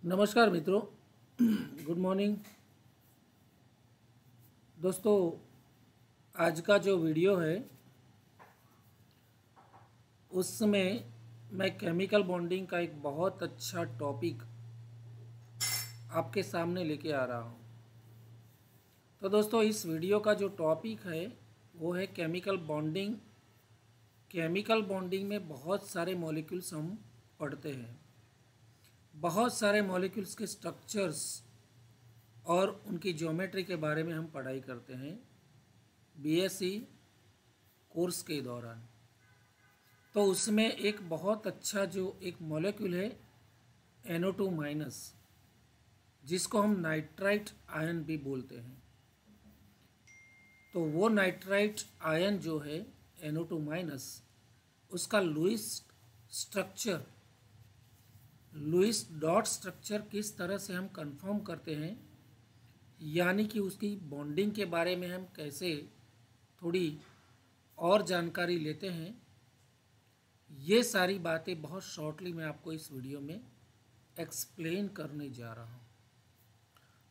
नमस्कार मित्रों, good morning दोस्तों। आज का जो वीडियो है उसमें मैं केमिकल बॉन्डिंग का एक बहुत अच्छा टॉपिक आपके सामने लेके आ रहा हूँ। तो दोस्तों, इस वीडियो का जो टॉपिक है वो है केमिकल बॉन्डिंग। केमिकल बॉन्डिंग में बहुत सारे मॉलिक्यूल्स हम पढ़ते हैं, बहुत सारे मॉलिक्यूल्स के स्ट्रक्चर्स और उनकी ज्योमेट्री के बारे में हम पढ़ाई करते हैं बीएससी कोर्स के दौरान। तो उसमें एक बहुत अच्छा जो एक मॉलिक्यूल है NO2 माइनस, जिसको हम नाइट्राइट आयन भी बोलते हैं। तो वो नाइट्राइट आयन जो है NO2 माइनस, उसका लुईस डॉट स्ट्रक्चर किस तरह से हम कंफर्म करते हैं, यानी कि उसकी बॉन्डिंग के बारे में हम कैसे थोड़ी और जानकारी लेते हैं, ये सारी बातें बहुत शॉर्टली मैं आपको इस वीडियो में एक्सप्लेन करने जा रहा हूँ।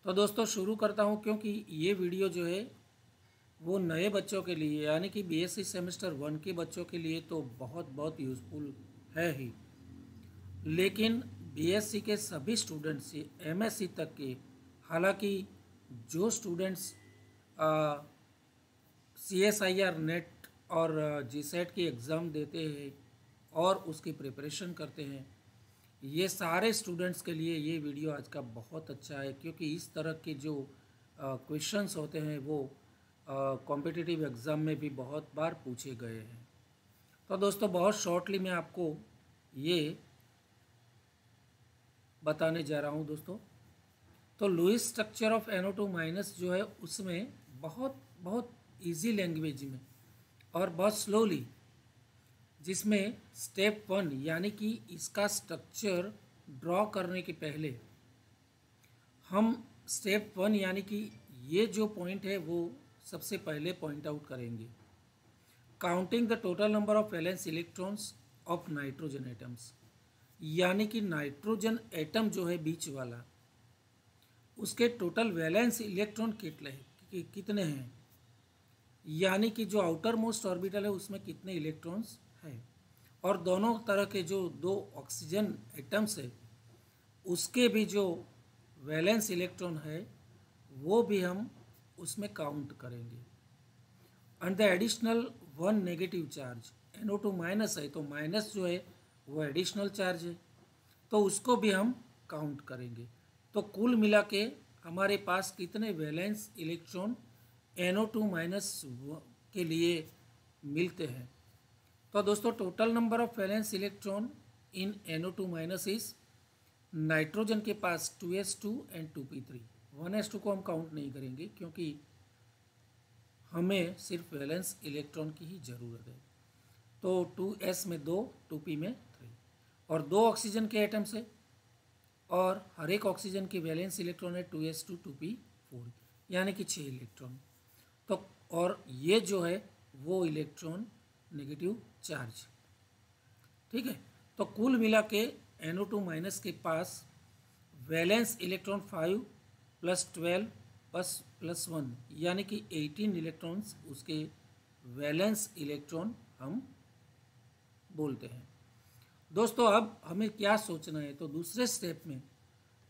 तो दोस्तों शुरू करता हूँ, क्योंकि ये वीडियो जो है वो नए बच्चों के लिए, यानी कि बीएससी सेमेस्टर 1 के बच्चों के लिए तो बहुत यूज़फुल है ही, लेकिन बीएससी के सभी स्टूडेंट्स से एमएससी तक के, हालांकि जो स्टूडेंट्स CSIR नेट और GSET की एग्ज़ाम देते हैं और उसकी प्रिपरेशन करते हैं, ये सारे स्टूडेंट्स के लिए ये वीडियो आज का बहुत अच्छा है, क्योंकि इस तरह के जो क्वेश्चंस होते हैं वो कॉम्पिटिटिव एग्ज़ाम में भी बहुत बार पूछे गए हैं। तो दोस्तों, बहुत शॉर्टली मैं आपको ये बताने जा रहा हूँ दोस्तों। तो Lewis structure of NO2 minus जो है उसमें बहुत इजी लैंग्वेज में और बहुत स्लोली, जिसमें स्टेप 1 यानी कि इसका स्ट्रक्चर ड्रॉ करने के पहले हम स्टेप 1 यानी कि ये जो पॉइंट है वो सबसे पहले पॉइंट आउट करेंगे। Counting the total number of valence electrons of nitrogen atoms, यानी कि नाइट्रोजन एटम जो है बीच वाला, उसके टोटल वैलेंस इलेक्ट्रॉन कितने हैं, यानी कि जो आउटर मोस्ट ऑर्बिटल है उसमें कितने इलेक्ट्रॉन्स हैं, और दोनों तरह के जो दो ऑक्सीजन एटम्स है उसके भी जो वैलेंस इलेक्ट्रॉन है वो भी हम उसमें काउंट करेंगे। And the additional 1 negative charge, NO2 minus है तो माइनस जो है वो एडिशनल चार्ज है, तो उसको भी हम काउंट करेंगे। तो कुल मिला के हमारे पास कितने वैलेंस इलेक्ट्रॉन NO2 माइनस के लिए मिलते हैं। तो दोस्तों, total number of valence electron in NO2 minus is, nitrogen के पास 2s2 एंड 2p3। 1s2 को हम काउंट नहीं करेंगे क्योंकि हमें सिर्फ वैलेंस इलेक्ट्रॉन की ही ज़रूरत है। तो 2s में 2, 2p में 3, और 2 ऑक्सीजन के एटम्स है और हर एक ऑक्सीजन की वैलेंस इलेक्ट्रॉन है 2s2 2p4, यानी कि 6 इलेक्ट्रॉन। तो और ये जो है वो इलेक्ट्रॉन नेगेटिव चार्ज, ठीक है। तो कुल मिला के NO2 माइनस के पास वैलेंस इलेक्ट्रॉन 5 + 12 + 1, यानी कि 18 इलेक्ट्रॉन्स उसके वैलेंस इलेक्ट्रॉन हम बोलते हैं। दोस्तों, अब हमें क्या सोचना है, तो दूसरे स्टेप में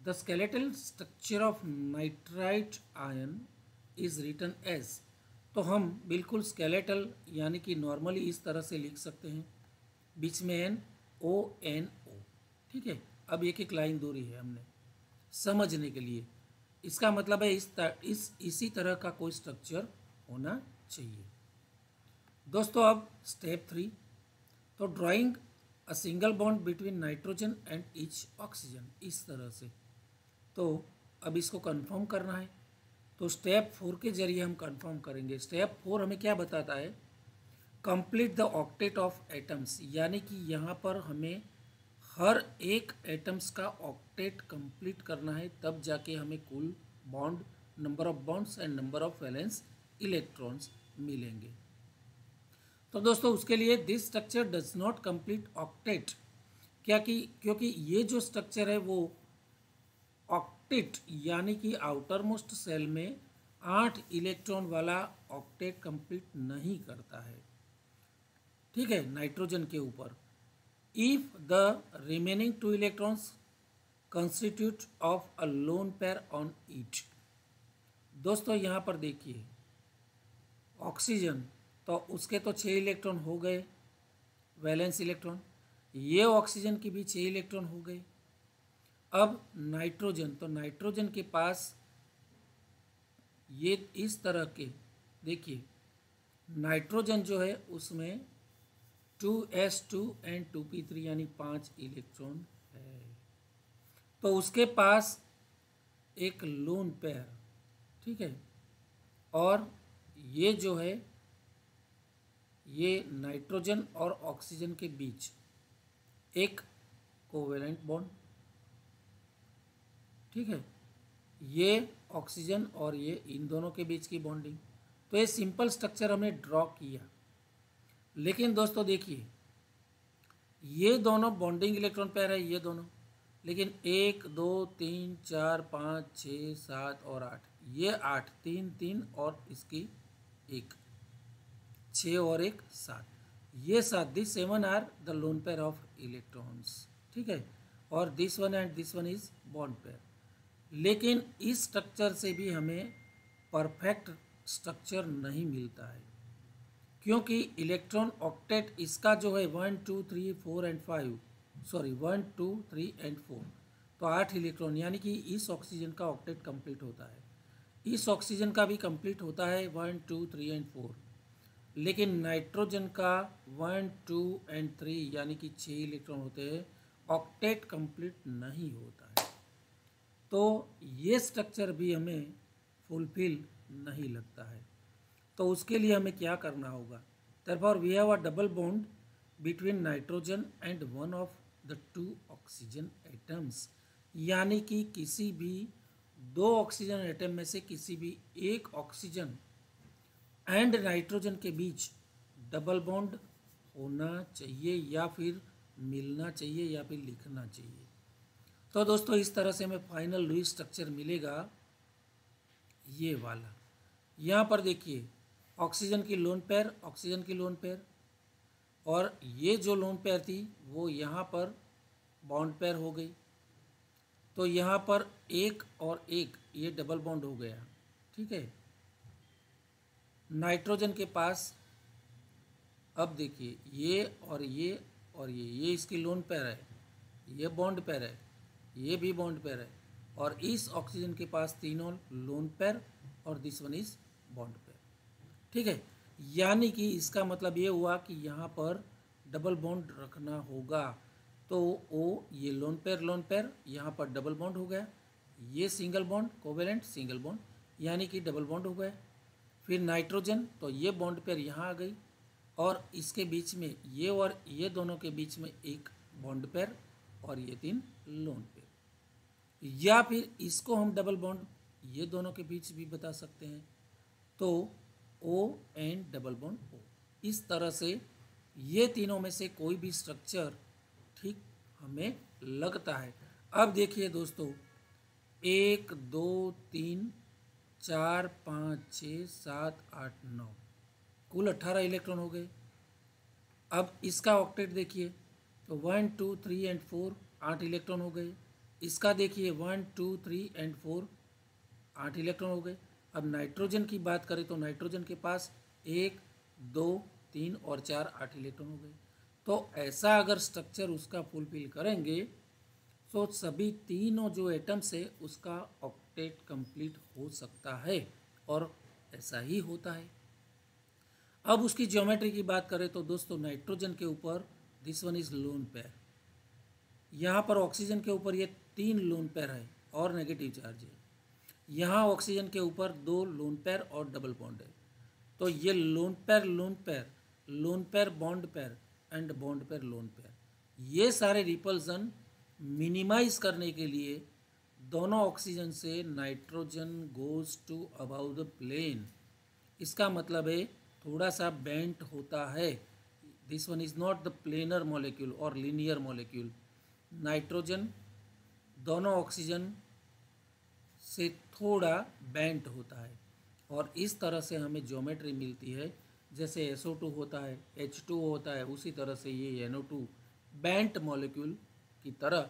the skeletal structure of nitrite ion is written as, तो हम बिल्कुल स्केलेटल यानी कि नॉर्मली इस तरह से लिख सकते हैं, बीच में NO, ठीक है। अब एक लाइन दूरी है हमने समझने के लिए, इसका मतलब है इसी तरह का कोई स्ट्रक्चर होना चाहिए। दोस्तों, अब स्टेप 3, तो drawing a single bond between nitrogen and each oxygen, इस तरह से। तो अब इसको कंफर्म करना है, तो स्टेप 4 के जरिए हम कंफर्म करेंगे। स्टेप 4 हमें क्या बताता है, complete the octet of atoms, यानी कि यहाँ पर हमें हर एक एटम्स का ऑक्टेट कंप्लीट करना है, तब जाके हमें कुल bond, number of bonds and number of valence electrons मिलेंगे। तो दोस्तों, उसके लिए this structure does not complete octet, क्या कि क्योंकि ये जो स्ट्रक्चर है वो ऑक्टेट यानी कि आउटर मोस्ट सेल में 8 इलेक्ट्रॉन वाला ऑक्टेट कंप्लीट नहीं करता है, ठीक है, नाइट्रोजन के ऊपर। If the remaining 2 electrons constitute of a lone pair on it. दोस्तों यहाँ पर देखिए ऑक्सीजन, तो उसके तो 6 इलेक्ट्रॉन हो गए वैलेंस इलेक्ट्रॉन, ये ऑक्सीजन के भी 6 इलेक्ट्रॉन हो गए। अब नाइट्रोजन, तो नाइट्रोजन के पास ये इस तरह के, देखिए नाइट्रोजन जो है उसमें 2s2 एंड 2p3 यानी 5 इलेक्ट्रॉन है, तो उसके पास एक लोन पेयर, ठीक है, और ये जो है ये नाइट्रोजन और ऑक्सीजन के बीच एक कोवेलेंट बॉन्ड, ठीक है, ये ऑक्सीजन और ये इन दोनों के बीच की बॉन्डिंग। तो ये सिंपल स्ट्रक्चर हमने ड्रॉ किया, लेकिन दोस्तों देखिए ये दोनों बॉन्डिंग इलेक्ट्रॉन पेयर है ये दोनों, लेकिन 1 2 3 4 5 6 7 और 8, ये 8 3 3 और इसकी एक 6 और एक 7, ये 7, this 7 are the lone pair of electrons, ठीक है, और this one and this one is bond pair. लेकिन इस स्ट्रक्चर से भी हमें परफेक्ट स्ट्रक्चर नहीं मिलता है, क्योंकि इलेक्ट्रॉन ऑक्टेट इसका जो है 1 2 3 4 एंड 5, सॉरी 1 2 3 एंड 4, तो 8 इलेक्ट्रॉन, यानी कि इस ऑक्सीजन का ऑक्टेट कंप्लीट होता है, इस ऑक्सीजन का भी कंप्लीट होता है 1 2 3 एंड 4, लेकिन नाइट्रोजन का 1 2 एंड 3 यानी कि 6 इलेक्ट्रॉन होते हैं, ऑक्टेट कंप्लीट नहीं होता है। तो ये स्ट्रक्चर भी हमें फुलफिल नहीं लगता है, तो उसके लिए हमें क्या करना होगा। therefore we have a double bond between nitrogen and one of the 2 oxygen atoms, यानी कि किसी भी 2 ऑक्सीजन एटम में से किसी भी एक ऑक्सीजन एंड नाइट्रोजन के बीच डबल बॉन्ड होना चाहिए, या फिर मिलना चाहिए, या फिर लिखना चाहिए। तो दोस्तों इस तरह से हमें फाइनल लुईस स्ट्रक्चर मिलेगा ये वाला। यहाँ पर देखिए ऑक्सीजन की लोन पेयर, ऑक्सीजन की लोन पेयर, और ये जो लोन पेयर थी वो यहाँ पर बॉन्ड पेयर हो गई, तो यहाँ पर एक और एक ये डबल बॉन्ड हो गया, ठीक है। नाइट्रोजन के पास अब देखिए ये और ये और ये इसकी लोन पेयर है, ये बॉन्ड पेयर है, ये भी बॉन्ड पेयर है, और इस ऑक्सीजन के पास तीनों लोन पेयर और this one is bond pair, ठीक है। यानी कि इसका मतलब ये हुआ कि यहाँ पर डबल बॉन्ड रखना होगा, तो ओ ये लोन पेयर यहाँ पर डबल बॉन्ड हो गया, ये single bond covalent single bond यानी कि डबल बॉन्ड हो गया। फिर नाइट्रोजन, तो ये बॉन्ड पेयर यहाँ आ गई, और इसके बीच में ये और ये दोनों के बीच में एक बॉन्ड पेयर और ये 3 लोन पेयर, या फिर इसको हम डबल बॉन्ड ये दोनों के बीच भी बता सकते हैं, तो O and double bond O. इस तरह से ये तीनों में से कोई भी स्ट्रक्चर ठीक हमें लगता है। अब देखिए दोस्तों 1 2 3 4 5 6 7 8 9 कुल 18 इलेक्ट्रॉन हो गए। अब इसका ऑक्टेट देखिए, तो 1 2 3 एंड 4 8 इलेक्ट्रॉन हो गए। इसका देखिए 1 2 3 एंड 4 8 इलेक्ट्रॉन हो गए। अब नाइट्रोजन की बात करें तो नाइट्रोजन के पास 1 2 3 और 4 8 इलेक्ट्रॉन हो गए। तो ऐसा अगर स्ट्रक्चर उसका फुलफिल करेंगे तो सभी तीनों जो एटम्स है उसका ऑक्टेट कंप्लीट हो सकता है, और ऐसा ही होता है। अब उसकी ज्योमेट्री की बात करें तो दोस्तों नाइट्रोजन के ऊपर this one is lone pair, यहाँ पर ऑक्सीजन के ऊपर ये 3 लोन पेयर है और नेगेटिव चार्ज है, यहाँ ऑक्सीजन के ऊपर 2 लोन पेयर और डबल बॉन्ड है। तो ये lone pair bond pair and bond pair lone pair, ये सारे रिपल्सन मिनिमाइज करने के लिए दोनों ऑक्सीजन से nitrogen goes to above the plane. इसका मतलब है थोड़ा सा बेंट होता है, this one is not the planar molecule और लीनियर मॉलिक्यूल। नाइट्रोजन दोनों ऑक्सीजन से थोड़ा बेंट होता है और इस तरह से हमें ज्योमेट्री मिलती है। जैसे SO2 होता है, H2O होता है, उसी तरह से ये NO2 बेंट मॉलिक्यूल की तरह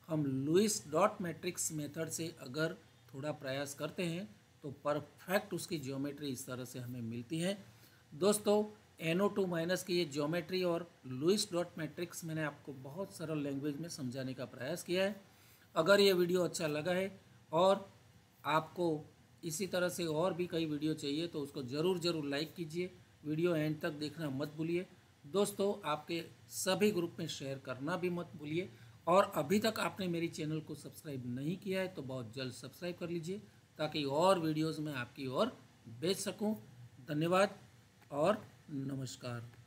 हम लुईस डॉट मैट्रिक्स मेथड से अगर थोड़ा प्रयास करते हैं तो परफेक्ट उसकी ज्योमेट्री इस तरह से हमें मिलती है। दोस्तों NO2 माइनस की ये ज्योमेट्री और लुईस डॉट मैट्रिक्स मैंने आपको बहुत सरल लैंग्वेज में समझाने का प्रयास किया है। अगर ये वीडियो अच्छा लगा है और आपको इसी तरह से और भी कई वीडियो चाहिए तो उसको ज़रूर लाइक कीजिए। वीडियो एंड तक देखना मत भूलिए। दोस्तों आपके सभी ग्रुप में शेयर करना भी मत भूलिए और अभी तक आपने मेरी चैनल को सब्सक्राइब नहीं किया है तो बहुत जल्द सब्सक्राइब कर लीजिए ताकि और वीडियोज़ में आपकी ओर भेज सकूं। धन्यवाद और नमस्कार।